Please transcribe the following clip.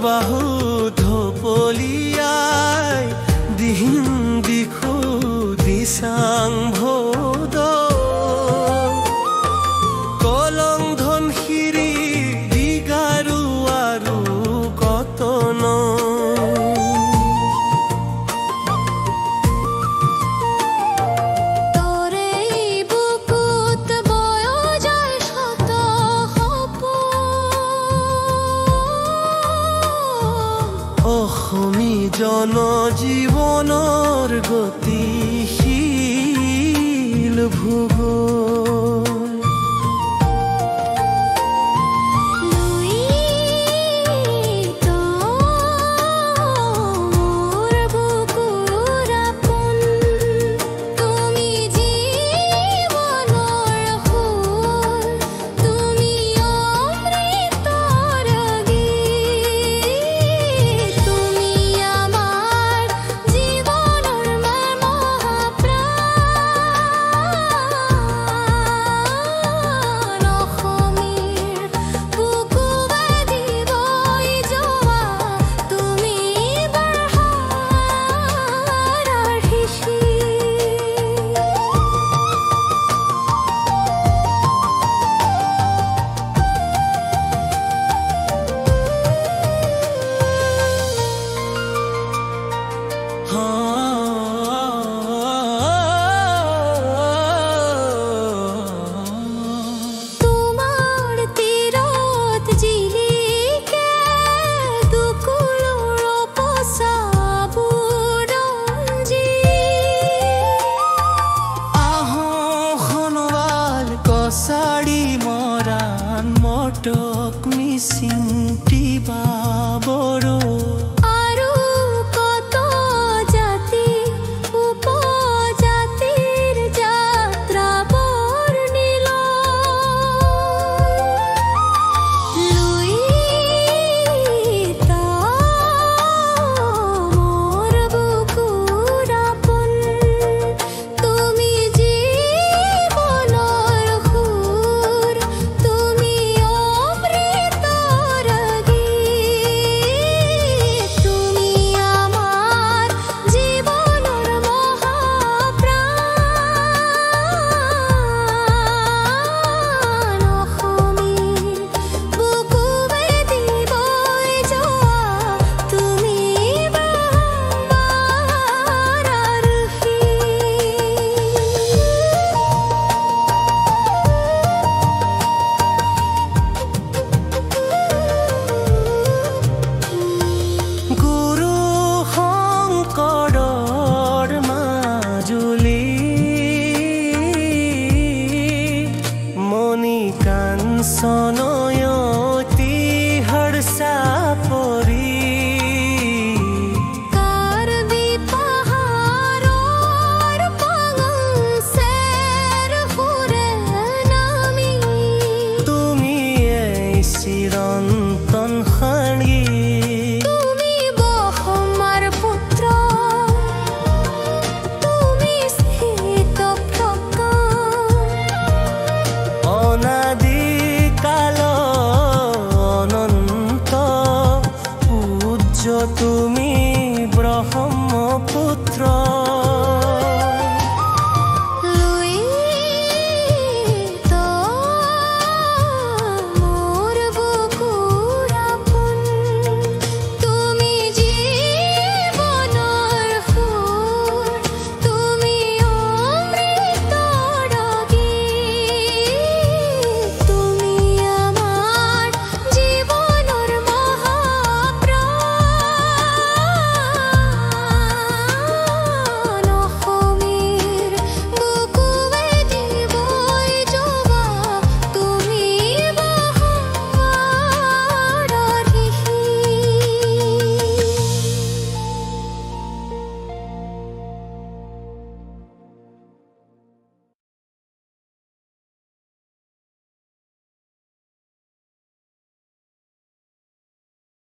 বাহু ধপলিয়াই দিহিং দিখু দিচাং ভোদ কলং ধন শিৰি দিগাৰু আৰু কতন অসমী জনজীৱনৰ গতিশীল ভূগোল সাড়ি মৰান মটক মিসিং টিবা বড় আৰু কত জাতি উপজাতিৰ যাত্ৰা বৰ্ণিল লুইতা মোৰ বুকুৰ আপোন তুমি জীৱনৰ সুৰ তুমি অমৃতৰ গীত তুমি আমাৰ জীৱনৰ মহাপ্ৰাণ অসমীৰ বুকু বেদি বৈ যোৱা তুমি বাৰ আৰুষী গুৰু শংকৰৰ মাজুলী মণি কাঞ্চনয়তি হৰ্ষা পৰি কাৰ্বি পাহাৰৰ পাঙচেৰ সুৰে নামি তুমি এই চিৰন্তন সাঙি তুমি বহমাৰ পুত্ৰ তুমি স্থিতপ্ৰজ্ঞ অনাদি কাল অনন্ত পূজ্য তুমি